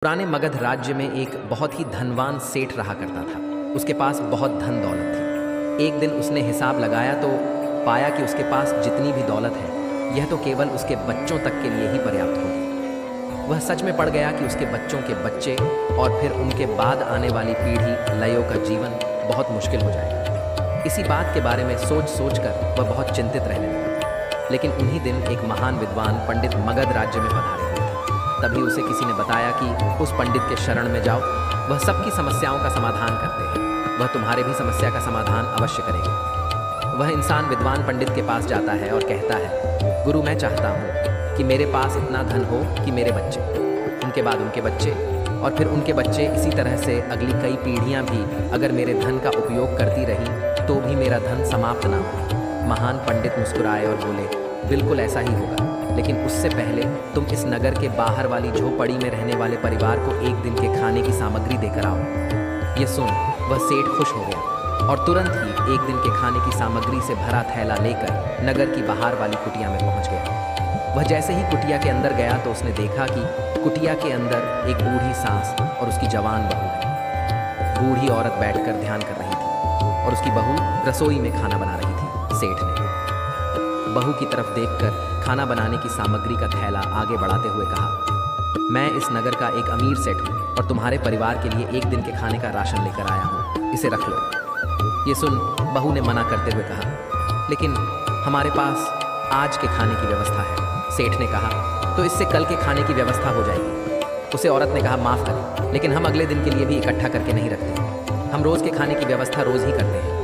पुराने मगध राज्य में एक बहुत ही धनवान सेठ रहा करता था। उसके पास बहुत धन दौलत थी। एक दिन उसने हिसाब लगाया तो पाया कि उसके पास जितनी भी दौलत है यह तो केवल उसके बच्चों तक के लिए ही पर्याप्त होगी। वह सच में पड़ गया कि उसके बच्चों के बच्चे और फिर उनके बाद आने वाली पीढ़ी लयों का जीवन बहुत मुश्किल हो जाएगा। इसी बात के बारे में सोच सोच कर वह बहुत चिंतित रहने लगा। लेकिन उन्हीं दिन एक महान विद्वान पंडित मगध राज्य में पधारे हुए थे। तभी उसे किसी ने बताया कि उस पंडित के शरण में जाओ, वह सबकी समस्याओं का समाधान करते हैं। वह तुम्हारे भी समस्या का समाधान अवश्य करेंगे। वह इंसान विद्वान पंडित के पास जाता है और कहता है, गुरु मैं चाहता हूँ कि मेरे पास इतना धन हो कि मेरे बच्चे, उनके बाद उनके बच्चे और फिर उनके बच्चे, इसी तरह से अगली कई पीढ़ियाँ भी अगर मेरे धन का उपयोग करती रहीं तो भी मेरा धन समाप्त ना हो। महान पंडित मुस्कुराए और बोले, बिल्कुल ऐसा ही होगा, लेकिन उससे पहले तुम इस नगर के बाहर वाली झोपड़ी में रहने वाले परिवार को एक दिन के खाने की सामग्री देकर आओ। ये सुन वह सेठ खुश हो गया और तुरंत ही एक दिन के खाने की सामग्री से भरा थैला लेकर नगर की बाहर वाली कुटिया में पहुंच गया। वह जैसे ही कुटिया के अंदर गया तो उसने देखा कि कुटिया के अंदर एक बूढ़ी सास और उसकी जवान बहू है। बूढ़ी औरत बैठकर ध्यान कर रही थी और उसकी बहू रसोई में खाना बना रही थी। सेठ ने बहू की तरफ देखकर खाना बनाने की सामग्री का थैला आगे बढ़ाते हुए कहा, मैं इस नगर का एक अमीर सेठ हूँ और तुम्हारे परिवार के लिए एक दिन के खाने का राशन लेकर आया हूँ, इसे रख लो। ये सुन बहू ने मना करते हुए कहा, लेकिन हमारे पास आज के खाने की व्यवस्था है। सेठ ने कहा, तो इससे कल के खाने की व्यवस्था हो जाएगी। उसे औरत ने कहा, माफ़ करें, लेकिन हम अगले दिन के लिए भी इकट्ठा करके नहीं रखते। हम रोज़ के खाने की व्यवस्था रोज़ ही करते हैं।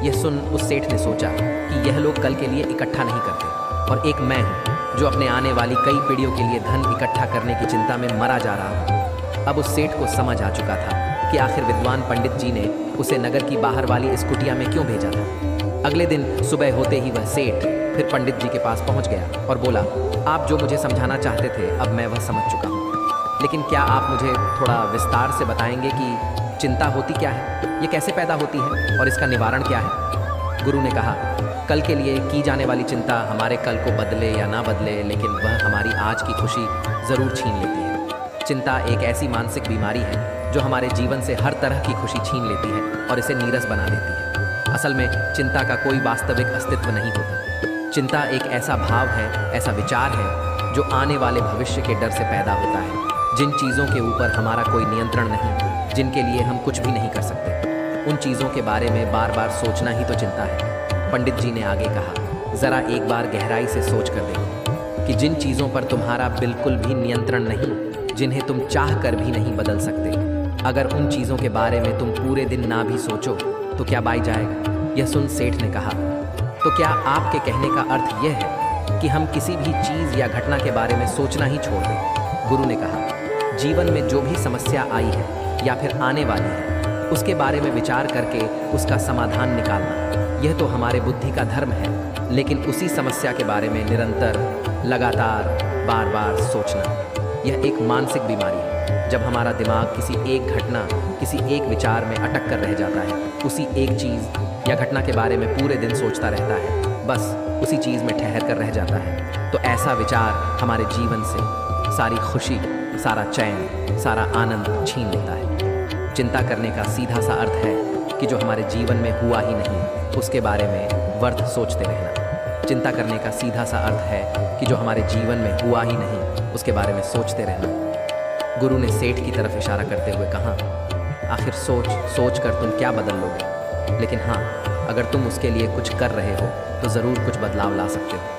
यह सुन उस सेठ ने सोचा कि यह लोग कल के लिए इकट्ठा नहीं करते और एक मैं हूँ जो अपने आने वाली कई पीढ़ियों के लिए धन इकट्ठा करने की चिंता में मरा जा रहा हूँ। अब उस सेठ को समझ आ चुका था कि आखिर विद्वान पंडित जी ने उसे नगर की बाहर वाली इस कुटिया में क्यों भेजा था। अगले दिन सुबह होते ही वह सेठ फिर पंडित जी के पास पहुँच गया और बोला, आप जो मुझे समझाना चाहते थे अब मैं वह समझ चुका हूँ, लेकिन क्या आप मुझे थोड़ा विस्तार से बताएंगे कि चिंता होती क्या है, ये कैसे पैदा होती है और इसका निवारण क्या है। गुरु ने कहा, कल के लिए की जाने वाली चिंता हमारे कल को बदले या ना बदले, लेकिन वह हमारी आज की खुशी ज़रूर छीन लेती है। चिंता एक ऐसी मानसिक बीमारी है जो हमारे जीवन से हर तरह की खुशी छीन लेती है और इसे नीरस बना देती है। असल में चिंता का कोई वास्तविक अस्तित्व नहीं होता। चिंता एक ऐसा भाव है, ऐसा विचार है जो आने वाले भविष्य के डर से पैदा होता है। जिन चीज़ों के ऊपर हमारा कोई नियंत्रण नहीं, जिनके लिए हम कुछ भी नहीं कर सकते, उन चीज़ों के बारे में बार बार सोचना ही तो चिंता है। पंडित जी ने आगे कहा, ज़रा एक बार गहराई से सोच कर देखो कि जिन चीज़ों पर तुम्हारा बिल्कुल भी नियंत्रण नहीं, जिन्हें तुम चाह कर भी नहीं बदल सकते, अगर उन चीज़ों के बारे में तुम पूरे दिन ना भी सोचो तो क्या बाई जाएगा। यह सुन सेठ ने कहा, तो क्या आपके कहने का अर्थ यह है कि हम किसी भी चीज़ या घटना के बारे में सोचना ही छोड़ दें। गुरु ने कहा, जीवन में जो भी समस्या आई है या फिर आने वाली है उसके बारे में विचार करके उसका समाधान निकालना, यह तो हमारे बुद्धि का धर्म है, लेकिन उसी समस्या के बारे में निरंतर लगातार बार बार सोचना यह एक मानसिक बीमारी है। जब हमारा दिमाग किसी एक घटना, किसी एक विचार में अटक कर रह जाता है, उसी एक चीज़ या घटना के बारे में पूरे दिन सोचता रहता है, बस उसी चीज़ में ठहर कर रह जाता है, तो ऐसा विचार हमारे जीवन से सारी खुशी, सारा चैन, सारा आनंद छीन लेता है। चिंता करने का सीधा सा अर्थ है कि जो हमारे जीवन में हुआ ही नहीं उसके बारे में व्यर्थ सोचते रहना। चिंता करने का सीधा सा अर्थ है कि जो हमारे जीवन में हुआ ही नहीं उसके बारे में सोचते रहना। गुरु ने सेठ की तरफ इशारा करते हुए कहा, आखिर सोच सोच कर तुम क्या बदल लोगे, लेकिन हाँ, अगर तुम उसके लिए कुछ कर रहे हो तो ज़रूर कुछ बदलाव ला सकते हो।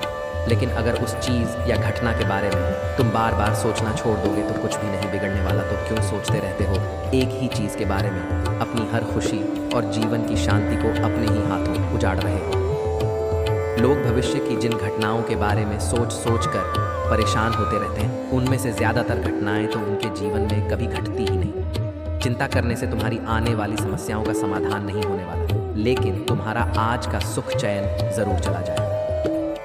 लेकिन अगर उस चीज़ या घटना के बारे में तुम बार बार सोचना छोड़ दोगे तो कुछ भी नहीं बिगड़ने वाला। तो क्यों सोचते रहते हो एक ही चीज़ के बारे में, अपनी हर खुशी और जीवन की शांति को अपने ही हाथों उजाड़ रहे हो। लोग भविष्य की जिन घटनाओं के बारे में सोच सोच कर परेशान होते रहते हैं, उनमें से ज़्यादातर घटनाएं तो उनके जीवन में कभी घटती ही नहीं। चिंता करने से तुम्हारी आने वाली समस्याओं का समाधान नहीं होने वाला, लेकिन तुम्हारा आज का सुख चैन ज़रूर चला जाएगा।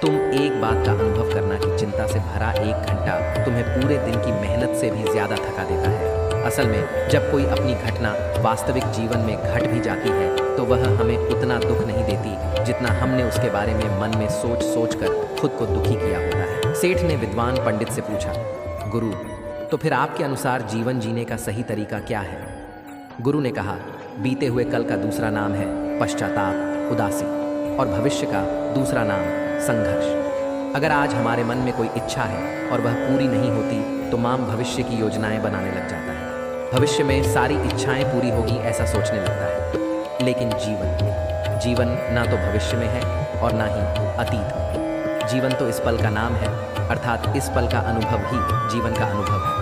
तुम एक बात का अनुभव करना कि चिंता से भरा एक घंटा तुम्हें पूरे दिन की मेहनत से भी ज़्यादा थका देता है। असल में जब कोई अपनी घटना वास्तविक जीवन में घट भी जाती है तो वह हमें उतना दुख नहीं देती जितना हमने उसके बारे में मन में सोच सोच कर खुद को दुखी किया होता है। सेठ ने विद्वान पंडित से पूछा, गुरु तो फिर आपके अनुसार जीवन जीने का सही तरीका क्या है? गुरु ने कहा, बीते हुए कल का दूसरा नाम है पश्चाताप, उदासी, और भविष्य का दूसरा नाम संघर्ष। अगर आज हमारे मन में कोई इच्छा है और वह पूरी नहीं होती तो माम भविष्य की योजनाएं बनाने लग जाता है। भविष्य में सारी इच्छाएं पूरी होगी ऐसा सोचने लगता है। लेकिन जीवन ना तो भविष्य में है और ना ही अतीत में। जीवन तो इस पल का नाम है, अर्थात इस पल का अनुभव ही जीवन का अनुभव है।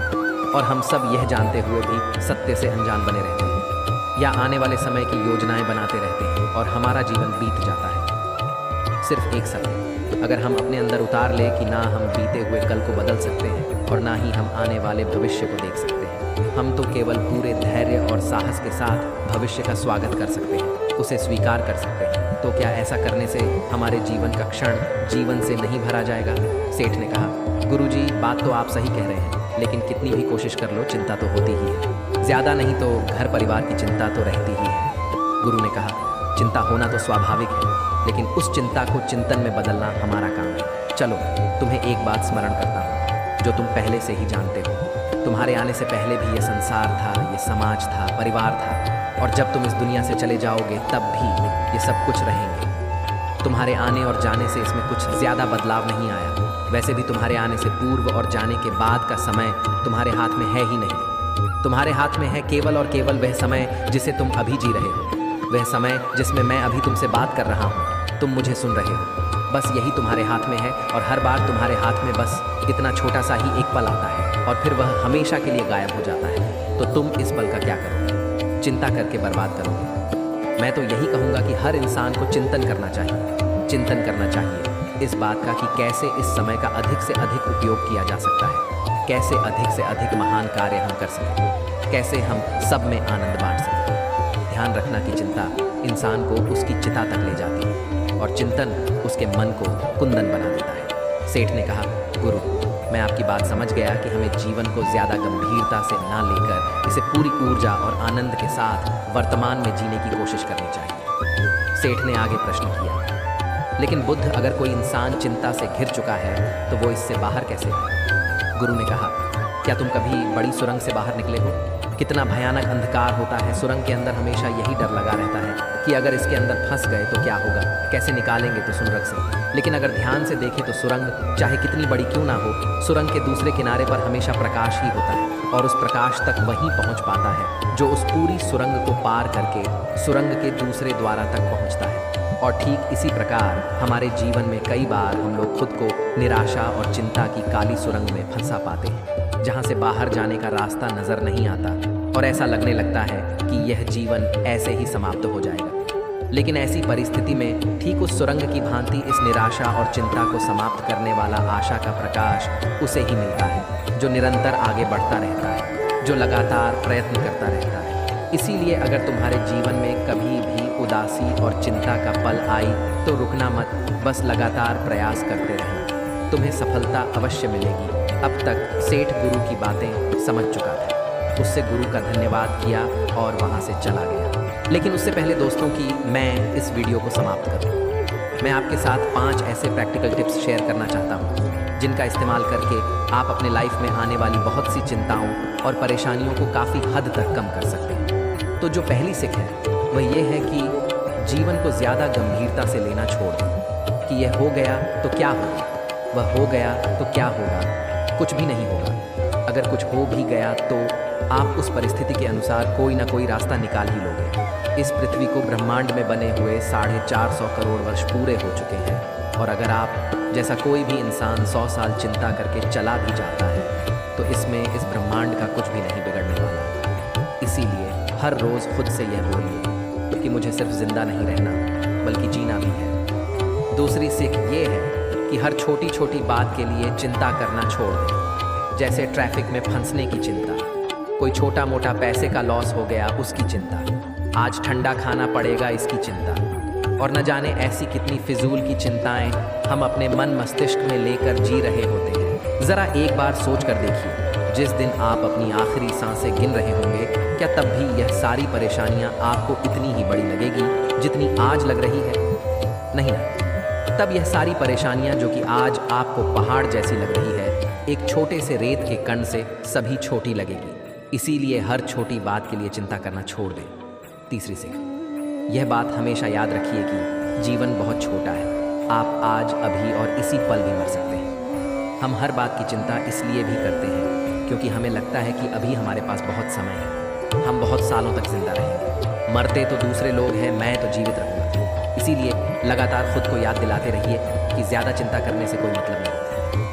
और हम सब यह जानते हुए भी सत्य से अनजान बने रहते हैं या आने वाले समय की योजनाएं बनाते रहते हैं और हमारा जीवन बीत जाता है। सिर्फ एक सत्य अगर हम अपने अंदर उतार ले कि ना हम बीते हुए कल को बदल सकते हैं और ना ही हम आने वाले भविष्य को देख सकते हैं। हम तो केवल पूरे धैर्य और साहस के साथ भविष्य का स्वागत कर सकते हैं, उसे स्वीकार कर सकते हैं। तो क्या ऐसा करने से हमारे जीवन का क्षण जीवन से नहीं भरा जाएगा? सेठ ने कहा, गुरुजी, बात तो आप सही कह रहे हैं, लेकिन कितनी भी कोशिश कर लो चिंता तो होती ही है। ज़्यादा नहीं तो घर परिवार की चिंता तो रहती ही है। गुरु ने कहा, चिंता होना तो स्वाभाविक है, लेकिन उस चिंता को चिंतन में बदलना हमारा काम है। चलो, तुम्हें एक बात स्मरण करता हूँ जो तुम पहले से ही जानते हो। तुम्हारे आने से पहले भी ये संसार था, ये समाज था, परिवार था, और जब तुम इस दुनिया से चले जाओगे तब भी ये सब कुछ रहेंगे। तुम्हारे आने और जाने से इसमें कुछ ज़्यादा बदलाव नहीं आया। वैसे भी तुम्हारे आने से पूर्व और जाने के बाद का समय तुम्हारे हाथ में है ही नहीं। तुम्हारे हाथ में है केवल और केवल वह समय जिसे तुम अभी जी रहे हो, वह समय जिसमें मैं अभी तुमसे बात कर रहा हूँ, तुम मुझे सुन रहे हो। बस यही तुम्हारे हाथ में है और हर बार तुम्हारे हाथ में बस इतना छोटा सा ही एक पल आता है और फिर वह हमेशा के लिए गायब हो जाता है। तो तुम इस पल का क्या करोगे? चिंता करके बर्बाद करोगे? मैं तो यही कहूँगा कि हर इंसान को चिंतन करना चाहिए। चिंतन करना चाहिए इस बात का कि कैसे इस समय का अधिक से अधिक उपयोग किया जा सकता है, कैसे अधिक से अधिक महान कार्य हम कर सकें, कैसे हम सब में आनंद बांट सकें। ध्यान रखना कि चिंता इंसान को उसकी चिता तक ले जाती है और चिंतन उसके मन को कुंदन बना देता है। सेठ ने कहा, गुरु, मैं आपकी बात समझ गया कि हमें जीवन को ज़्यादा गंभीरता से ना लेकर इसे पूरी ऊर्जा और आनंद के साथ वर्तमान में जीने की कोशिश करनी चाहिए। सेठ ने आगे प्रश्न किया, लेकिन बुद्ध, अगर कोई इंसान चिंता से घिर चुका है तो वो इससे बाहर कैसे आए? गुरु ने कहा, क्या तुम कभी बड़ी सुरंग से बाहर निकले हो? कितना भयानक अंधकार होता है। सुरंग के अंदर हमेशा यही डर लगा रहता है कि अगर इसके अंदर फंस गए तो क्या होगा, कैसे निकालेंगे तो सुरंग से। लेकिन अगर ध्यान से देखें तो सुरंग चाहे कितनी बड़ी क्यों ना हो, सुरंग के दूसरे किनारे पर हमेशा प्रकाश ही होता है और उस प्रकाश तक वहीं पहुंच पाता है जो उस पूरी सुरंग को पार करके सुरंग के दूसरे द्वारा तक पहुंचता है। और ठीक इसी प्रकार हमारे जीवन में कई बार हम लोग खुद को निराशा और चिंता की काली सुरंग में फंसा पाते हैं, जहां से बाहर जाने का रास्ता नजर नहीं आता और ऐसा लगने लगता है कि यह जीवन ऐसे ही समाप्त हो जाएगा। लेकिन ऐसी परिस्थिति में ठीक उस सुरंग की भांति इस निराशा और चिंता को समाप्त करने वाला आशा का प्रकाश उसे ही मिलता है जो निरंतर आगे बढ़ता रहता है, जो लगातार प्रयत्न करता रहता है। इसीलिए अगर तुम्हारे जीवन में कभी भी उदासी और चिंता का पल आई तो रुकना मत, बस लगातार प्रयास करते रहना, तुम्हें सफलता अवश्य मिलेगी। अब तक सेठ गुरु की बातें समझ चुका था, उससे गुरु का धन्यवाद किया और वहाँ से चला गया। लेकिन उससे पहले दोस्तों कि मैं इस वीडियो को समाप्त करूँ, मैं आपके साथ 5 ऐसे प्रैक्टिकल टिप्स शेयर करना चाहता हूँ जिनका इस्तेमाल करके आप अपने लाइफ में आने वाली बहुत सी चिंताओं और परेशानियों को काफ़ी हद तक कम कर सकते हैं। तो जो पहली सीख है वह ये है कि जीवन को ज़्यादा गंभीरता से लेना छोड़ दें कि यह हो गया तो क्या होगा, वह हो गया तो क्या होगा, कुछ भी नहीं होगा। अगर कुछ हो भी गया तो आप उस परिस्थिति के अनुसार कोई ना कोई रास्ता निकाल ही लोगे। इस पृथ्वी को ब्रह्मांड में बने हुए 450 करोड़ वर्ष पूरे हो चुके हैं और अगर आप जैसा कोई भी इंसान 100 साल चिंता करके चला भी जाता है तो इसमें इस ब्रह्मांड का कुछ भी नहीं बिगड़ने वाला। इसीलिए हर रोज़ खुद से यह बोलिए कि मुझे सिर्फ जिंदा नहीं रहना बल्कि जीना भी है। दूसरी सीख ये है कि हर छोटी छोटी बात के लिए चिंता करना छोड़ दें, जैसे ट्रैफिक में फंसने की चिंता, कोई छोटा मोटा पैसे का लॉस हो गया उसकी चिंता, आज ठंडा खाना पड़ेगा इसकी चिंता, और न जाने ऐसी कितनी फिजूल की चिंताएं हम अपने मन मस्तिष्क में लेकर जी रहे होते हैं। ज़रा एक बार सोच कर देखिए, जिस दिन आप अपनी आखिरी सांसें गिन रहे होंगे, क्या तब भी यह सारी परेशानियां आपको इतनी ही बड़ी लगेगी जितनी आज लग रही है? नहीं ना। तब यह सारी परेशानियां जो कि आज आपको पहाड़ जैसी लग रही है, एक छोटे से रेत के कण से सभी छोटी लगेगी, इसीलिए हर छोटी बात के लिए चिंता करना छोड़ दें। तीसरी सीख, यह बात हमेशा याद रखिए कि जीवन बहुत छोटा है। आप आज, अभी और इसी पल भी मर सकते हैं। हम हर बात की चिंता इसलिए भी करते हैं क्योंकि हमें लगता है कि अभी हमारे पास बहुत समय है, हम बहुत सालों तक जिंदा रहेंगे। मरते तो दूसरे लोग हैं, मैं तो जीवित रहूँगा। इसीलिए लगातार खुद को याद दिलाते रहिए कि ज़्यादा चिंता करने से कोई मतलब नहीं।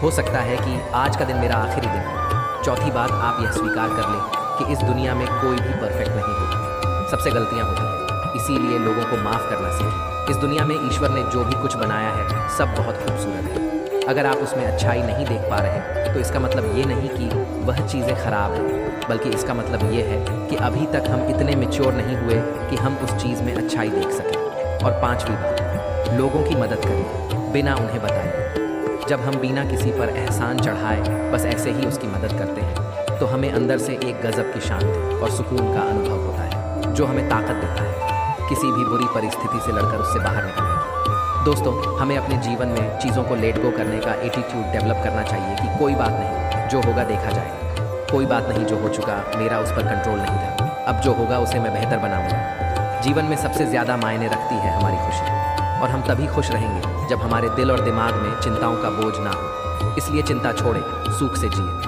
हो सकता है कि आज का दिन मेरा आखिरी दिन हो। चौथी बात, आप यह स्वीकार कर लें कि इस दुनिया में कोई भी परफेक्ट नहीं होता, सबसे गलतियाँ होती हैं। इसीलिए लोगों को माफ़ करना सीखें। इस दुनिया में ईश्वर ने जो भी कुछ बनाया है सब बहुत खूबसूरत है। अगर आप उसमें अच्छाई नहीं देख पा रहे तो इसका मतलब ये नहीं कि वह चीज़ें खराब हैं, बल्कि इसका मतलब ये है कि अभी तक हम इतने मैच्योर नहीं हुए कि हम उस चीज़ में अच्छाई देख सकें। और पांचवी बात, लोगों की मदद करें बिना उन्हें बताए। जब हम बिना किसी पर एहसान चढ़ाए बस ऐसे ही उसकी मदद करते हैं तो हमें अंदर से एक गजब की शांति और सुकून का अनुभव होता है, जो हमें ताकत देता है किसी भी बुरी परिस्थिति से लड़कर उससे बाहर निकलने की। दोस्तों, हमें अपने जीवन में चीज़ों को लेट गो करने का एटीट्यूड डेवलप करना चाहिए कि कोई बात नहीं, जो होगा देखा जाएगा। कोई बात नहीं, जो हो चुका मेरा उस पर कंट्रोल नहीं था, अब जो होगा उसे मैं बेहतर बनाऊंगा। जीवन में सबसे ज़्यादा मायने रखती है हमारी खुशी, और हम तभी खुश रहेंगे जब हमारे दिल और दिमाग में चिंताओं का बोझ ना हो। इसलिए चिंता छोड़ें, सुख से जिए।